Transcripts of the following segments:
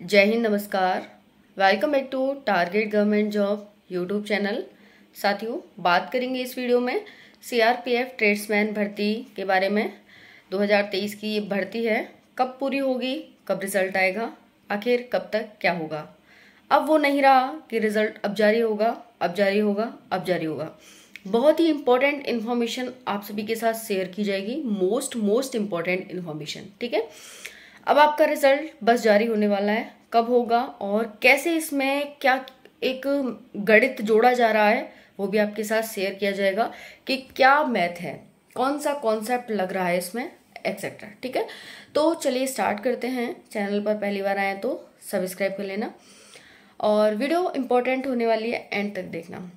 जय हिंद, नमस्कार। Welcome back to target government job YouTube channel. साथियों, बात करेंगे इस वीडियो में सीआरपीएफ ट्रेड्समैन भर्ती के बारे में। 2023 की ये भर्ती है, कब पूरी होगी, कब रिजल्ट आएगा, आखिर कब तक क्या होगा। अब वो नहीं रहा कि रिजल्ट अब जारी होगा, अब जारी होगा, अब जारी होगा। बहुत ही इंपॉर्टेंट इन्फॉर्मेशन आप सभी के साथ शेयर की जाएगी, मोस्ट इंपॉर्टेंट इन्फॉर्मेशन। ठीक है, अब आपका रिजल्ट बस जारी होने वाला है, कब होगा और कैसे इसमें क्या एक गणित जोड़ा जा रहा है वो भी आपके साथ शेयर किया जाएगा कि क्या मैथ है, कौन सा कॉन्सेप्ट लग रहा है इसमें, एक्सेट्रा। ठीक है, तो चलिए स्टार्ट करते हैं। चैनल पर पहली बार आए तो सब्सक्राइब कर लेना और वीडियो इंपॉर्टेंट होने वाली है, एंड तक देखना।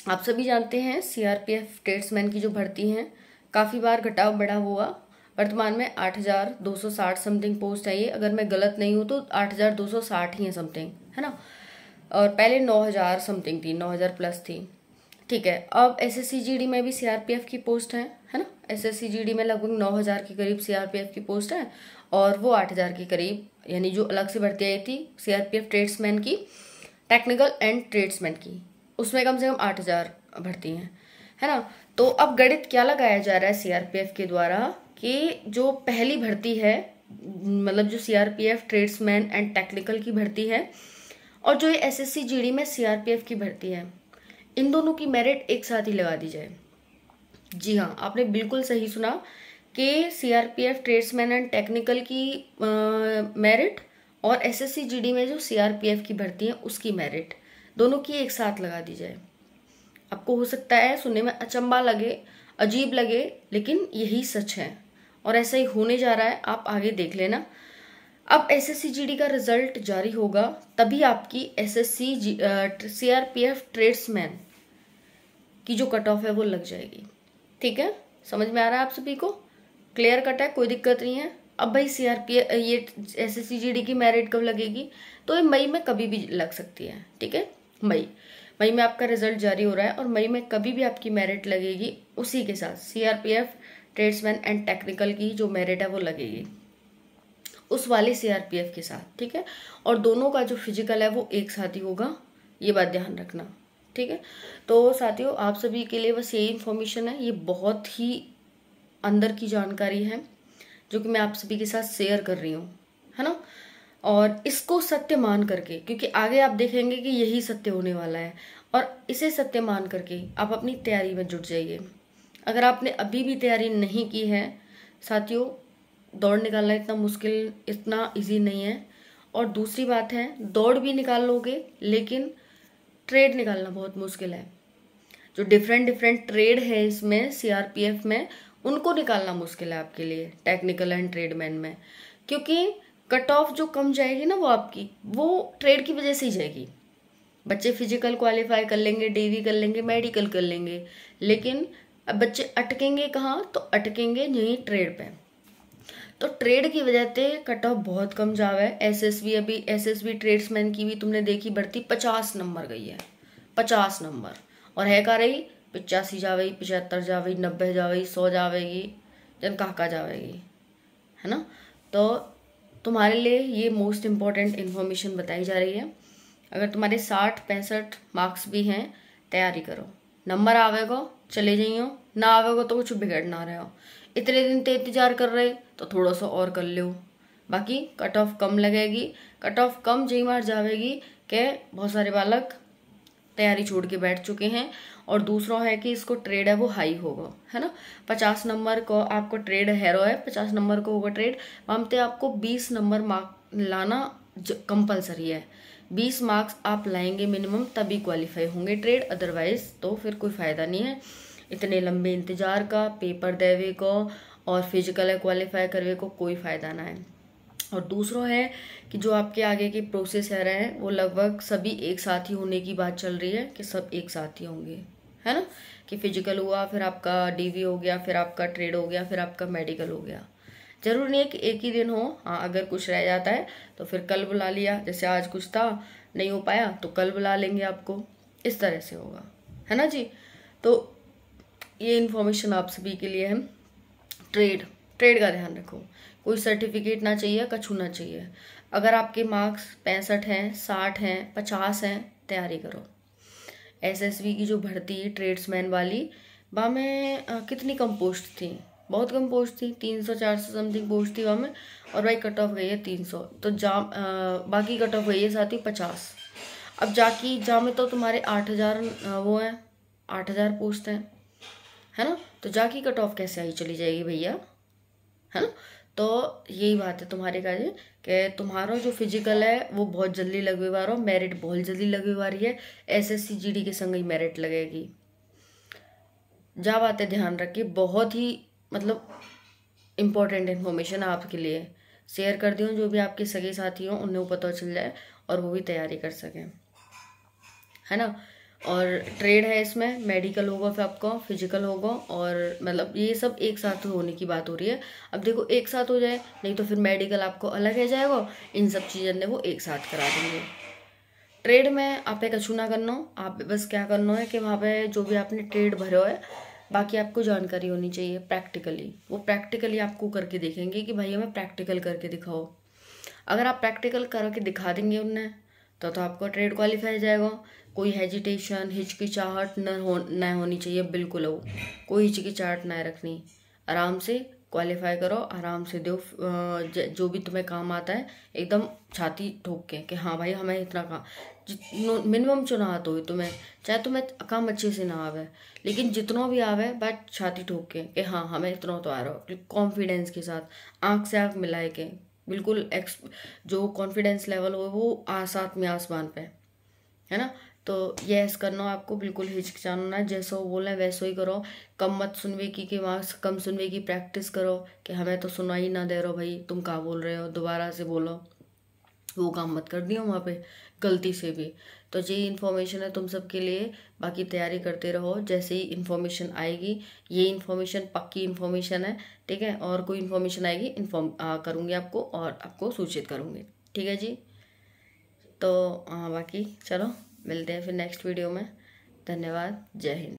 आप सभी जानते हैं सीआरपीएफ ट्रेड्समैन की जो भर्ती है काफ़ी बार घटाव बढ़ा हुआ। वर्तमान में 8,260 समथिंग पोस्ट है ये, अगर मैं गलत नहीं हूँ तो 8,260 ही है समथिंग, है ना। और पहले 9,000 समथिंग थी, 9,000 प्लस थी। ठीक है, अब एसएससी जीडी में भी सीआरपीएफ की पोस्ट है ना। एसएससी जीडी में लगभग 9,000 के करीब सीआरपीएफ की पोस्ट है और वो 8,000 के करीब, यानी जो अलग से भर्ती आई थी सीआरपीएफ ट्रेड्समैन की, टेक्निकल एंड ट्रेड्समैन की, उसमें कम से कम 8,000 भर्ती हैं, है ना। तो अब गणित क्या लगाया जा रहा है सीआरपीएफ के द्वारा कि जो पहली भर्ती है, मतलब जो सीआरपीएफ ट्रेड्समैन एंड टेक्निकल की भर्ती है और जो ये एसएससी जीडी में सीआरपीएफ की भर्ती है, इन दोनों की मेरिट एक साथ ही लगा दी जाए। जी हाँ, आपने बिल्कुल सही सुना कि सीआरपीएफ ट्रेड्समैन एंड टेक्निकल की मेरिट और एसएससी जीडी में जो सीआरपीएफ की भर्ती है उसकी मेरिट दोनों की एक साथ लगा दी जाए। आपको हो सकता है सुनने में अचंबा लगे, अजीब लगे, लेकिन यही सच है और ऐसा ही होने जा रहा है, आप आगे देख लेना। अब एसएससी जीडी का रिजल्ट जारी होगा तभी आपकी एसएससी सीआरपीएफ ट्रेड्समैन की जो कट ऑफ है वो लग जाएगी। ठीक है, समझ में आ रहा है आप सभी को? क्लियर कट है, कोई दिक्कत नहीं है। अब भाई सीआरपीएफ ये एसएससी जीडी की मेरिट कब लगेगी, तो ये मई में कभी भी लग सकती है। ठीक है, मई में आपका रिजल्ट जारी हो रहा है और मई में कभी भी आपकी मेरिट लगेगी, उसी के साथ सीआरपीएफ ट्रेड्समैन एंड टेक्निकल की जो मेरिट है वो लगेगी उस वाले सीआरपीएफ के साथ। ठीक है, और दोनों का जो फिजिकल है वो एक साथ ही होगा, ये बात ध्यान रखना। ठीक है, तो साथियों आप सभी के लिए बस यही इन्फॉर्मेशन है, ये बहुत ही अंदर की जानकारी है जो कि मैं आप सभी के साथ शेयर कर रही हूँ, है ना। और इसको सत्य मान करके, क्योंकि आगे आप देखेंगे कि यही सत्य होने वाला है, और इसे सत्य मान करके आप अपनी तैयारी में जुट जाइए। अगर आपने अभी भी तैयारी नहीं की है साथियों, दौड़ निकालना इतना मुश्किल, इतना इजी नहीं है। और दूसरी बात है, दौड़ भी निकाल लोगे लेकिन ट्रेड निकालना बहुत मुश्किल है। जो डिफरेंट ट्रेड है इसमें सीआरपीएफ में, उनको निकालना मुश्किल है आपके लिए, टेक्निकल एंड ट्रेडमैन में, क्योंकि कट ऑफ जो कम जाएगी ना वो आपकी, वो ट्रेड की वजह से ही जाएगी। बच्चे फिजिकल क्वालिफाई कर लेंगे, डेवी कर लेंगे, मेडिकल कर लेंगे, लेकिन अब बच्चे अटकेंगे कहाँ, तो अटकेंगे यहीं ट्रेड पे। तो ट्रेड की वजह से कट ऑफ बहुत कम जावे। एसएसबी, अभी एसएसबी ट्रेड्समैन की भी तुमने देखी भर्ती 50 नंबर गई है, 50 नंबर, और है का रही 85 जावेगी, 75 जावेगी, 90 जावेगी, 100 जावेगी, जन कहा जावेगी, है ना। तो तुम्हारे लिए ये मोस्ट इम्पॉर्टेंट इन्फॉर्मेशन बताई जा रही है। अगर तुम्हारे 60-65 मार्क्स भी हैं, तैयारी करो, नंबर आवेगा चले जाइयो, ना आवेगा तो कुछ बिगड़ ना रहे हो। इतने दिन ते इंतजार कर रहे तो थोड़ा सा और कर लो, बाकी कट ऑफ कम लगेगी। कट ऑफ कम जी मार जाएगी कि बहुत सारे बालक तैयारी छोड़ के बैठ चुके हैं। और दूसरा है कि इसको ट्रेड है वो हाई होगा, है ना। 50 नंबर को आपको ट्रेड हैरो है, 50 नंबर को होगा ट्रेड, वहाँ आपको 20 नंबर मार्क लाना कंपलसरी है। 20 मार्क्स आप लाएंगे मिनिमम, तभी क्वालिफाई होंगे ट्रेड, अदरवाइज तो फिर कोई फायदा नहीं है इतने लंबे इंतजार का, पेपर देवे को और फिजिकल क्वालिफाई करवे को कोई फायदा ना है। और दूसरा है कि जो आपके आगे के प्रोसेस है रहे हैं वो लगभग सभी एक साथ ही होने की बात चल रही है कि सब एक साथ ही होंगे, है ना। कि फिजिकल हुआ, फिर आपका डीवी हो गया, फिर आपका ट्रेड हो गया, फिर आपका मेडिकल हो गया। जरूर नहीं है कि एक ही दिन हो, हाँ अगर कुछ रह जाता है तो फिर कल बुला लिया, जैसे आज कुछ था नहीं हो पाया तो कल बुला लेंगे आपको, इस तरह से होगा, है ना जी। तो ये इन्फॉर्मेशन आप सभी के लिए है। ट्रेड का ध्यान रखो, कोई सर्टिफिकेट ना चाहिए, कछु ना चाहिए। अगर आपके मार्क्स 65 हैं, 60 हैं, 50 हैं, तैयारी करो। एसएसबी की जो भर्ती ट्रेड्समैन वाली, वहाँ में कितनी कम पोस्ट थी, बहुत कम पोस्ट थी, 300-400 समथिंग पोस्ट थी वहाँ में, और भाई कट ऑफ गई है 300। तो बाकी कट ऑफ गई है साथ ही 50। अब जा में तो तुम्हारे 8000 वो हैं, 8000 पोस्ट हैं, है ना। तो जाकी कट ऑफ कैसे आई चली जाएगी भैया, है ना। तो यही बात है तुम्हारे का कि तुम्हारा जो फिजिकल है वो बहुत जल्दी लगवे वाला, मेरिट बहुत जल्दी लगवे वाली है। एसएससी जीडी के संग ही मेरिट लगेगी। जा बातें ध्यान रखिए, बहुत ही मतलब इम्पोर्टेंट इन्फॉर्मेशन आपके लिए शेयर कर दी हूँ। जो भी आपके सगे साथी हों उन्हें पता चल जाए और वो भी तैयारी कर सकें, है ना। और ट्रेड है, इसमें मेडिकल होगा, फिर आपका फिजिकल होगा, और मतलब ये सब एक साथ होने की बात हो रही है। अब देखो एक साथ हो जाए, नहीं तो फिर मेडिकल आपको अलग है जाएगा, इन सब चीज़ें ने वो एक साथ करा देंगे। ट्रेड में आप पे कछु ना करना हो, आप बस क्या करना है कि वहाँ पे जो भी आपने ट्रेड भरे हो है, बाकी आपको जानकारी होनी चाहिए प्रैक्टिकली। वो प्रैक्टिकली आपको करके देखेंगे कि भाई हमें प्रैक्टिकल करके दिखाओ। अगर आप प्रैक्टिकल करके दिखा देंगे उन्हें तो आपका ट्रेड क्वालिफाई जाएगा। कोई हेजिटेशन, हिचकिचाहट न होनी चाहिए, बिल्कुल हो कोई हिचकिचाहट ना रखनी। आराम से क्वालिफाई करो, आराम से दो जो भी तुम्हें काम आता है एकदम छाती ठोक के कि हाँ भाई हमें इतना काम, मिनिमम चुना तो तुम्हें, चाहे तुम्हें काम अच्छे से ना आवे, लेकिन जितना भी आवे बट छाती ठोक के कि हाँ हमें इतना तो आ रहा हो, कॉन्फिडेंस के साथ आँख से आँख मिलाए के, बिल्कुल जो कॉन्फिडेंस लेवल हो वो साथ में आसमान पे, है ना। तो यस करना आपको, बिल्कुल हिचकिचाना ना, जैसा वो बोले वैसा ही करो। कम मत सुनवे की वहाँ कम सुनवे की प्रैक्टिस करो कि हमें तो सुनाई ना दे रहा भाई, तुम क्या बोल रहे हो, दोबारा से बोलो। वो काम मत कर दियो वहाँ पे गलती से भी। तो ये इन्फॉर्मेशन है तुम सबके लिए, बाकी तैयारी करते रहो। जैसे ही इन्फॉर्मेशन आएगी, ये इन्फॉर्मेशन पक्की इन्फॉर्मेशन है, ठीक है, और कोई इन्फॉर्मेशन आएगी इन्फॉर्म करूँगी आपको और आपको सूचित करूँगी, ठीक है जी। तो बाकी चलो मिलते हैं फिर नेक्स्ट वीडियो में। धन्यवाद, जय हिंद।